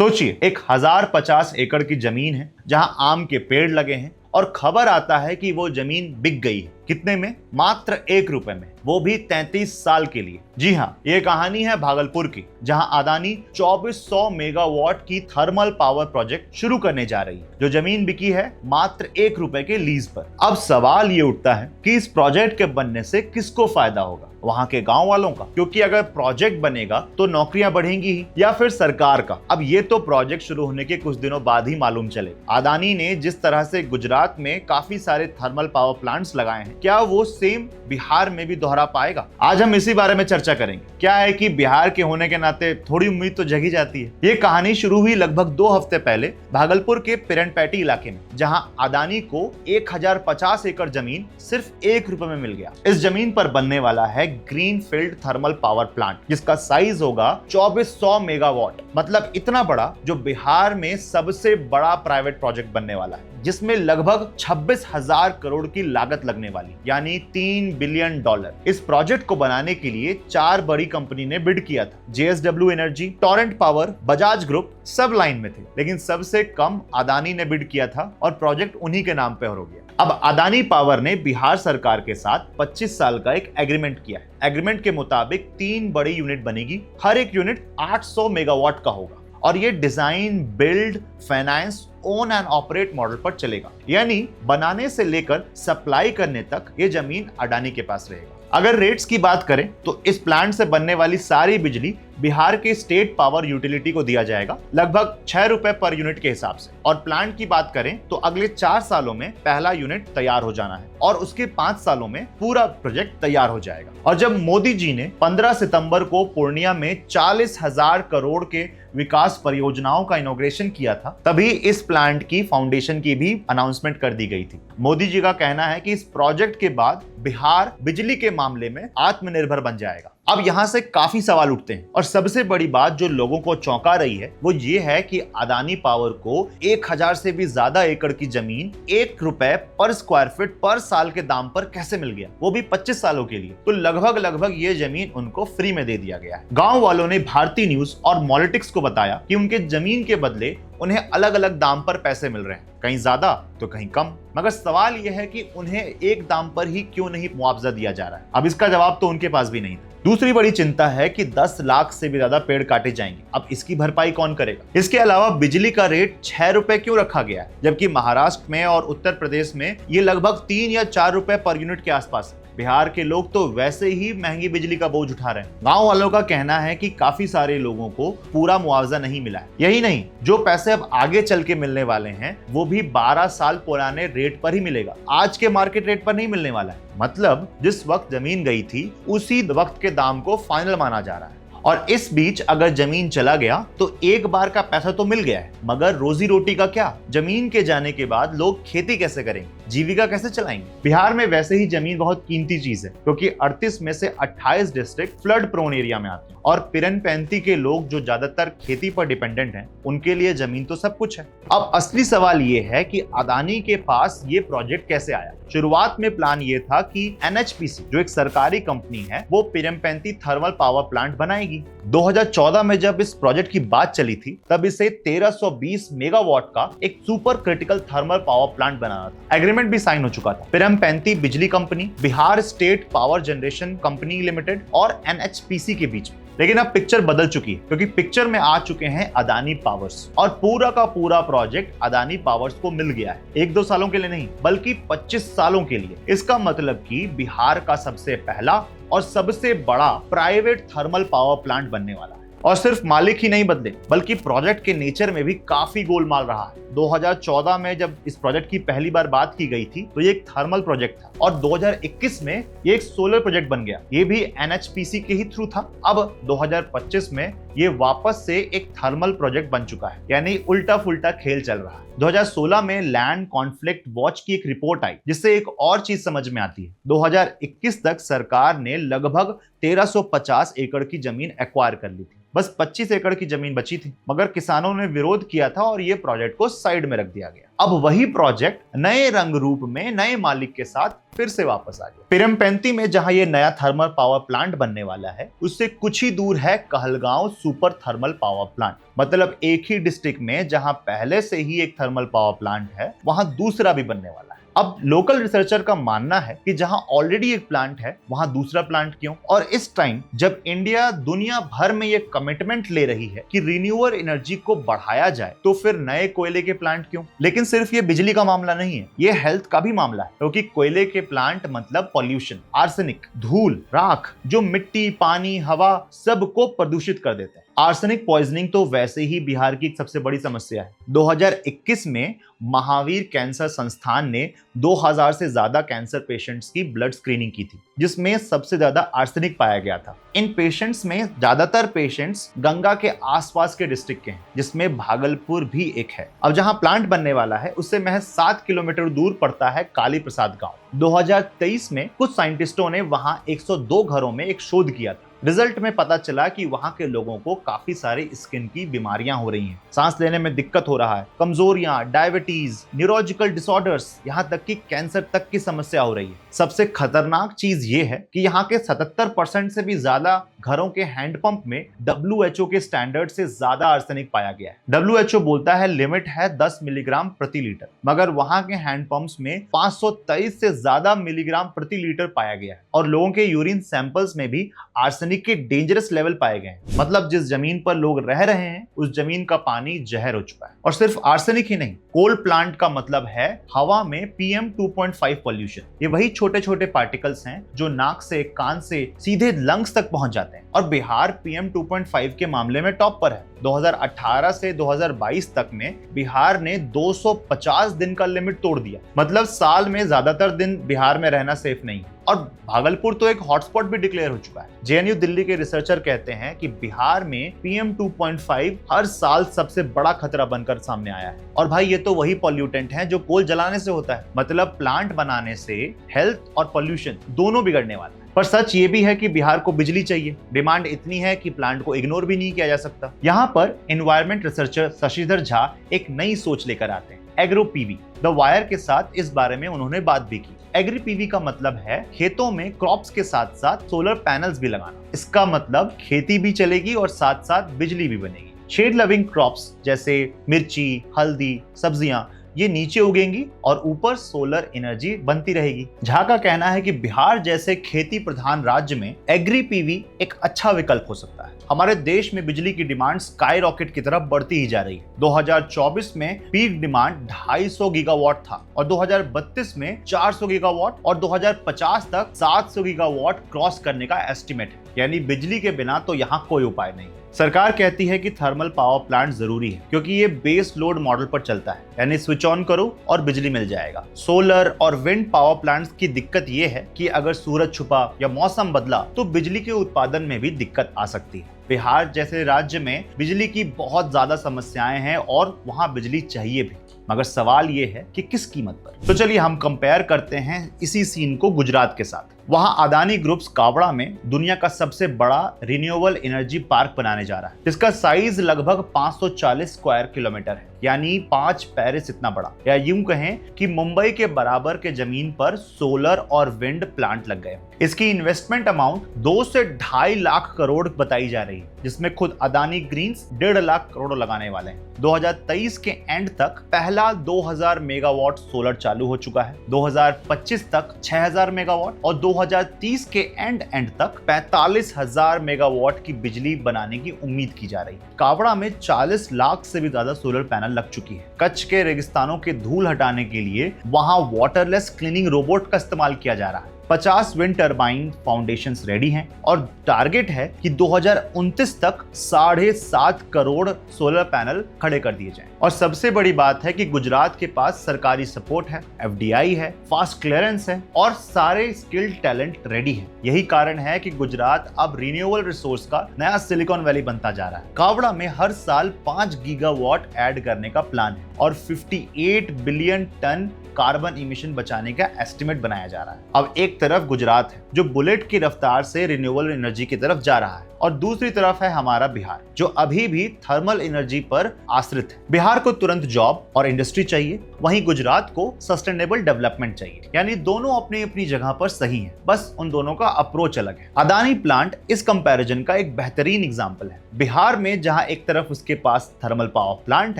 सोचिए, 1050 एकड़ की जमीन है जहां आम के पेड़ लगे हैं और खबर आता है कि वो जमीन बिक गई है। कितने में? मात्र 1 रुपए में, वो भी 33 साल के लिए। जी हाँ, ये कहानी है भागलपुर की, जहां अदानी 2400 मेगावाट की थर्मल पावर प्रोजेक्ट शुरू करने जा रही है, जो जमीन बिकी है मात्र 1 रुपए के लीज पर। अब सवाल ये उठता है कि इस प्रोजेक्ट के बनने से किसको फायदा होगा? वहां के गांव वालों का, क्योंकि अगर प्रोजेक्ट बनेगा तो नौकरियां बढ़ेंगी ही, या फिर सरकार का? अब ये तो प्रोजेक्ट शुरू होने के कुछ दिनों बाद ही मालूम चले। अदानी ने जिस तरह से गुजरात में काफी सारे थर्मल पावर प्लांट्स लगाए हैं, क्या वो सेम बिहार में भी दोहरा पाएगा? आज हम इसी बारे में चर्चा करेंगे। क्या है कि बिहार के होने के नाते थोड़ी उम्मीद तो जगी जाती है। ये कहानी शुरू हुई लगभग 2 हफ्ते पहले भागलपुर के पिरनपैटी इलाके में, जहां अदानी को 1050 एकड़ जमीन सिर्फ 1 रुपए में मिल गया। इस जमीन पर बनने वाला है ग्रीनफील्ड थर्मल पावर प्लांट, जिसका साइज होगा 2400 मेगावाट, मतलब इतना बड़ा जो बिहार में सबसे बड़ा प्राइवेट प्रोजेक्ट बनने वाला है, जिसमें लगभग 26,000 करोड़ की लागत लगने वाली, यानी $3 बिलियन। इस प्रोजेक्ट को बनाने के लिए 4 बड़ी कंपनी ने बिड किया था। JSW energy, Torrent power, Bajaj group सब लाइन में थे, लेकिन सबसे कम अदानी ने बिड किया था और प्रोजेक्ट उन्हीं के नाम पे हो गया। अब अदानी पावर ने बिहार सरकार के साथ 25 साल का एक एग्रीमेंट किया है। एग्रीमेंट के मुताबिक 3 बड़ी यूनिट बनेगी, हर एक यूनिट 800 मेगावाट का होगा, और ये design, build, finance, own and operate model पर चलेगा, यानी बनाने से लेकर सप्लाई करने तक ये जमीन अडानी के पास रहेगा। अगर रेट्स की बात करें तो इस प्लांट से बनने वाली सारी बिजली बिहार के स्टेट पावर यूटिलिटी को दिया जाएगा, लगभग 6 रुपए पर यूनिट के हिसाब से। और प्लांट की बात करें तो अगले 4 सालों में पहला यूनिट तैयार हो जाना है और उसके 5 सालों में पूरा प्रोजेक्ट तैयार हो जाएगा। और जब मोदी जी ने 15 सितंबर को पूर्णिया में 40,000 करोड़ के विकास परियोजनाओं का इनॉग्रेशन किया था, तभी इस प्लांट की फाउंडेशन की भी अनाउंसमेंट कर दी गई थी। मोदी जी का कहना है कि इस प्रोजेक्ट के बाद बिहार बिजली के मामले में आत्मनिर्भर बन जाएगा। अब यहाँ से काफी सवाल उठते हैं, और सबसे बड़ी बात जो लोगों को चौंका रही है वो ये है कि अदानी पावर को 1000 से भी ज्यादा एकड़ की जमीन 1 रुपए पर स्क्वायर फीट पर साल के दाम पर कैसे मिल गया, वो भी 25 सालों के लिए। तो लगभग ये जमीन उनको फ्री में दे दिया गया है। गांव वालों ने भारती न्यूज और मॉलिटिक्स को बताया कि उनके जमीन के बदले उन्हें अलग अलग दाम पर पैसे मिल रहे हैं, कहीं ज्यादा तो कहीं कम। मगर सवाल यह है कि उन्हें एक दाम पर ही क्यों नहीं मुआवजा दिया जा रहा है? अब इसका जवाब तो उनके पास भी नहीं था। दूसरी बड़ी चिंता है कि 10 लाख से भी ज्यादा पेड़ काटे जाएंगे। अब इसकी भरपाई कौन करेगा? इसके अलावा बिजली का रेट 6 रुपए क्यों रखा गया है, जबकि महाराष्ट्र में और उत्तर प्रदेश में ये लगभग 3 या 4 रुपए पर यूनिट के आसपास है। बिहार के लोग तो वैसे ही महंगी बिजली का बोझ उठा रहे हैं। गांव वालों का कहना है कि काफी सारे लोगों को पूरा मुआवजा नहीं मिला है। यही नहीं, जो पैसे अब आगे चल के मिलने वाले हैं वो भी 12 साल पुराने रेट पर ही मिलेगा, आज के मार्केट रेट पर नहीं मिलने वाला है। मतलब जिस वक्त जमीन गई थी उसी वक्त के दाम को फाइनल माना जा रहा है। और इस बीच अगर जमीन चला गया तो एक बार का पैसा तो मिल गया है, मगर रोजी रोटी का क्या? जमीन के जाने के बाद लोग खेती कैसे करेंगे, जीविका कैसे चलाएंगे? बिहार में वैसे ही जमीन बहुत कीमती चीज है, क्योंकि 38 में से 28 डिस्ट्रिक्ट फ्लड प्रोन एरिया में आते हैं, और पिरनपैंती के लोग जो ज्यादातर खेती पर डिपेंडेंट हैं, उनके लिए जमीन तो सब कुछ है। अब असली सवाल ये है कि अदानी के पास ये प्रोजेक्ट कैसे आया? शुरुआत में प्लान ये था कि NHPC, जो एक सरकारी कंपनी है, वो पिरनपैंती थर्मल पावर प्लांट बनाएगी। 2014 में जब इस प्रोजेक्ट की बात चली थी, तब इसे 1320 मेगावाट का एक super critical thermal power plant बनाना था। एग्रीमेंट भी साइन हो चुका था। पिरनपैंती बिजली company, Bihar state power generation company limited और NHPC के बीच में। लेकिन अब पिक्चर बदल चुकी है, क्योंकि पिक्चर में आ चुके हैं अदानी पावर्स, और पूरा का पूरा प्रोजेक्ट अदानी पावर्स को मिल गया है। 1-2 सालों के लिए नहीं, बल्कि 25 सालों के लिए। इसका मतलब कि बिहार का सबसे पहला और सबसे बड़ा प्राइवेट थर्मल पावर प्लांट बनने वाला है। और सिर्फ मालिक ही नहीं बदले, बल्कि प्रोजेक्ट के नेचर में भी काफी गोलमाल रहा है। 2014 में जब इस प्रोजेक्ट की पहली बार बात की गई थी तो ये एक थर्मल प्रोजेक्ट था, और 2021 में ये एक सोलर प्रोजेक्ट बन गया। ये भी NHPC के ही थ्रू था। अब 2025 में ये वापस से एक थर्मल प्रोजेक्ट बन चुका है, यानी उल्टा फुल्टा खेल चल रहा है। 2016 में लैंड कॉन्फ्लिक्ट वॉच की एक रिपोर्ट आई, जिससे एक और चीज समझ में आती है। 2021 तक सरकार ने लगभग 1350 एकड़ की जमीन एक्वायर कर ली थी। बस 25 एकड़ की जमीन बची थी, मगर किसानों ने विरोध किया था और ये प्रोजेक्ट को साइड में रख दिया गया। अब वही प्रोजेक्ट नए रंग रूप में नए मालिक के साथ फिर से वापस आ गया। पिरमपेंती में जहां ये नया थर्मल पावर प्लांट बनने वाला है, उससे कुछ ही दूर है Kahalgaon super thermal power plant. मतलब एक ही डिस्ट्रिक्ट में जहां पहले से ही एक थर्मल पावर प्लांट है, वहां दूसरा भी बनने वाला है। अब लोकल रिसर्चर का मानना है कि जहां ऑलरेडी एक प्लांट है, वहां दूसरा प्लांट क्यों? और इस टाइम जब इंडिया दुनिया भर में ये कमिटमेंट ले रही है कि रिन्यूएबल एनर्जी को बढ़ाया जाए, तो फिर नए कोयले के प्लांट क्यों? लेकिन सिर्फ ये बिजली का मामला नहीं है, ये हेल्थ का भी मामला है, क्योंकि कोयले के प्लांट मतलब पॉल्यूशन, आर्सेनिक, धूल, राख, जो मिट्टी, पानी, हवा सबको प्रदूषित कर देते हैं। आर्सेनिक पॉइजनिंग तो वैसे ही बिहार की एक सबसे बड़ी समस्या है। 2021 में महावीर कैंसर संस्थान ने 2000 से ज्यादा कैंसर पेशेंट्स की ब्लड स्क्रीनिंग की थी, जिसमें सबसे ज्यादा आर्सेनिक पाया गया था। इन पेशेंट्स में ज्यादातर पेशेंट्स गंगा के आसपास के डिस्ट्रिक्ट के हैं, जिसमें भागलपुर भी एक है। अब जहां प्लांट बनने वाला है, उससे महज 7 किलोमीटर दूर पड़ता है काली प्रसाद गांव। 2023 में कुछ साइंटिस्टों ने वहां 102 घरों में एक शोध किया था। रिजल्ट में पता चला कि वहां के लोगों को काफी सारी स्किन की बीमारियां हो रही हैं, सांस लेने में दिक्कत हो रहा है, कमजोरियां, डायबिटीज, न्यूरोलॉजिकल डिसऑर्डर्स, यहां तक कि कैंसर तक की समस्या हो रही है। सबसे खतरनाक चीज ये है कि यहाँ के 77% से भी ज्यादा घरों के हैंडपंप में WHO के स्टैंडर्ड से ज्यादा आर्सेनिक पाया गया है। WHO बोलता है लिमिट है 10 मिलीग्राम प्रति लीटर, मगर वहां के हैंडपंप्स में 523 से ज्यादा मिलीग्राम प्रति लीटर पाया गया है। और लोगों के यूरिन सैंपल्स में भी आर्सेनिक के डेंजरस लेवल पाए गए हैं। मतलब जिस जमीन पर लोग रह रहे हैं, उस जमीन का पानी जहर हो चुका है। और सिर्फ आर्सेनिक ही नहीं, कोल प्लांट का मतलब है हवा में PM 2.5 पॉल्यूशन। ये वही छोटे छोटे पार्टिकल्स हैं जो नाक से, कान से सीधे लंग्स तक पहुंच जाते हैं। और बिहार PM 2.5 के मामले में टॉप पर है। 2018 से 2022 तक में बिहार ने 250 दिन का लिमिट तोड़ दिया। मतलब साल में ज्यादातर दिन बिहार में रहना सेफ नहीं है। और भागलपुर तो एक हॉटस्पॉट भी डिक्लेयर हो चुका है। JNU दिल्ली के रिसर्चर कहते हैं कि बिहार में PM 2.5 हर साल सबसे बड़ा खतरा बनकर सामने आया है। और भाई ये तो वही पॉल्यूटेंट है जो कोल जलाने से होता है। मतलब प्लांट बनाने से हेल्थ और पॉल्यूशन दोनों बिगड़ने वाला है। पर सच ये भी है कि बिहार को बिजली चाहिए। डिमांड इतनी है कि प्लांट को इग्नोर भी नहीं किया जा सकता। यहाँ पर एनवायरमेंट रिसर्चर शशिधर झा एक नई सोच लेकर आते हैं, एग्रो पीवी। द वायर के साथ इस बारे में उन्होंने बात भी की। एग्री पीवी का मतलब है खेतों में क्रॉप्स के साथ साथ सोलर पैनल्स भी लगाना। इसका मतलब खेती भी चलेगी और साथ साथ बिजली भी बनेगी। शेड लविंग क्रॉप्स जैसे मिर्ची, हल्दी, सब्जियां ये नीचे उगेंगी और ऊपर सोलर एनर्जी बनती रहेगी। झा का कहना है कि बिहार जैसे खेती प्रधान राज्य में एग्री पीवी एक अच्छा विकल्प हो सकता है। हमारे देश में बिजली की डिमांड स्काई रॉकेट की तरफ बढ़ती ही जा रही है। 2024 में पीक डिमांड 250 गीगावाट था और 2032 में 400 गीगावाट और 2050 तक 700 गीगावाट क्रॉस करने का एस्टिमेट है। यानी बिजली के बिना तो यहाँ कोई उपाय नहीं। सरकार कहती है कि थर्मल पावर प्लांट जरूरी है, क्योंकि ये बेस लोड मॉडल पर चलता है, यानी स्विच ऑन करो और बिजली मिल जाएगा। सोलर और विंड पावर प्लांट्स की दिक्कत ये है कि अगर सूरज छुपा या मौसम बदला तो बिजली के उत्पादन में भी दिक्कत आ सकती है। बिहार जैसे राज्य में बिजली की बहुत ज्यादा समस्याएं हैं और वहां बिजली चाहिए भी, मगर सवाल ये है कि किस कीमत पर। तो चलिए हम कंपेयर करते हैं इसी सीन को गुजरात के साथ। वहां अदानी ग्रुप्स कावड़ा में दुनिया का सबसे बड़ा रिन्यूएबल एनर्जी पार्क बनाने जा रहा है, जिसका साइज लगभग 540 स्क्वायर किलोमीटर है, यानी 5 पेरिस इतना बड़ा। या यूं कहें कि मुंबई के बराबर के जमीन पर सोलर और विंड प्लांट लग गए। इसकी इन्वेस्टमेंट अमाउंट 2 से 2.5 लाख करोड़ बताई जा रही है, जिसमें खुद अदानी ग्रीन्स 1.5 लाख करोड़ लगाने वाले हैं। 2023 के एंड तक पहला 2000 मेगावाट सोलर चालू हो चुका है। 2025 तक 6000 मेगावाट और 2030 के एंड तक 45,000 मेगावाट की बिजली बनाने की उम्मीद की जा रही है। कावड़ा में 40 लाख से भी ज्यादा सोलर पैनल लग चुकी है। कच्छ के रेगिस्तानों के धूल हटाने के लिए वहां वाटरलेस क्लीनिंग रोबोट का इस्तेमाल किया जा रहा है। 50 विंड टर्बाइन फाउंडेशंस रेडी हैं और टारगेट है कि 2029 तक 7.5 करोड़ सोलर पैनल खड़े कर दिए जाएं। और सबसे बड़ी बात है कि गुजरात के पास सरकारी सपोर्ट है, FDI है, फास्ट क्लियरेंस है और सारे स्किल्ड टैलेंट रेडी है। यही कारण है कि गुजरात अब रिन्यूएबल रिसोर्स का नया सिलिकॉन वैली बनता जा रहा है। कावड़ा में हर साल 5 गीगावाट ऐड करने का प्लान है और 58 बिलियन टन कार्बन इमिशन बचाने का एस्टिमेट बनाया जा रहा है। अब एक तरफ गुजरात है जो बुलेट की रफ्तार से रिन्यूएबल एनर्जी की तरफ जा रहा है, और दूसरी तरफ है हमारा बिहार जो अभी भी थर्मल एनर्जी पर आश्रित है। बिहार को तुरंत जॉब और इंडस्ट्री चाहिए, वहीं गुजरात को सस्टेनेबल डेवलपमेंट चाहिए। यानी दोनों अपनी अपनी जगह पर सही हैं, बस उन दोनों का अप्रोच अलग है। अदानी प्लांट इस कंपैरिजन का एक बेहतरीन एग्जांपल है। बिहार में जहां एक तरफ उसके पास थर्मल पावर प्लांट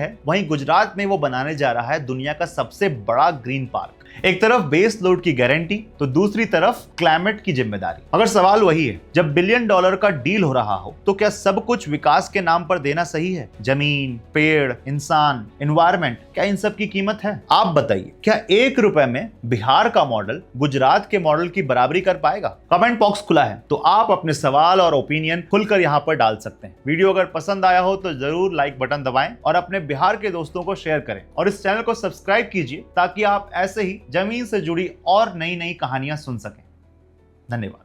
है, वहीं गुजरात में वो बनाने जा रहा है दुनिया का सबसे बड़ा ग्रीन पार्क। एक तरफ बेस लोड की गारंटी तो दूसरी तरफ क्लाइमेट की जिम्मेदारी। अगर सवाल वही है, जब बिलियन डॉलर का डील हो रहा हो तो क्या सब कुछ विकास के नाम पर देना सही है? जमीन, पेड़, इंसान, एनवायरमेंट, क्या इन सब की कीमत है? आप बताइए, क्या 1 रुपए में बिहार का मॉडल गुजरात के मॉडल की बराबरी कर पाएगा? कमेंट बॉक्स खुला है, तो आप अपने सवाल और ओपिनियन खुलकर यहाँ पर डाल सकते हैं। वीडियो अगर पसंद आया हो तो जरूर लाइक बटन दबाएं और अपने बिहार के दोस्तों को शेयर करें, और इस चैनल को सब्सक्राइब कीजिए ताकि आप ऐसे ही जमीन से जुड़ी और नई नई कहानियां सुन सकें। धन्यवाद।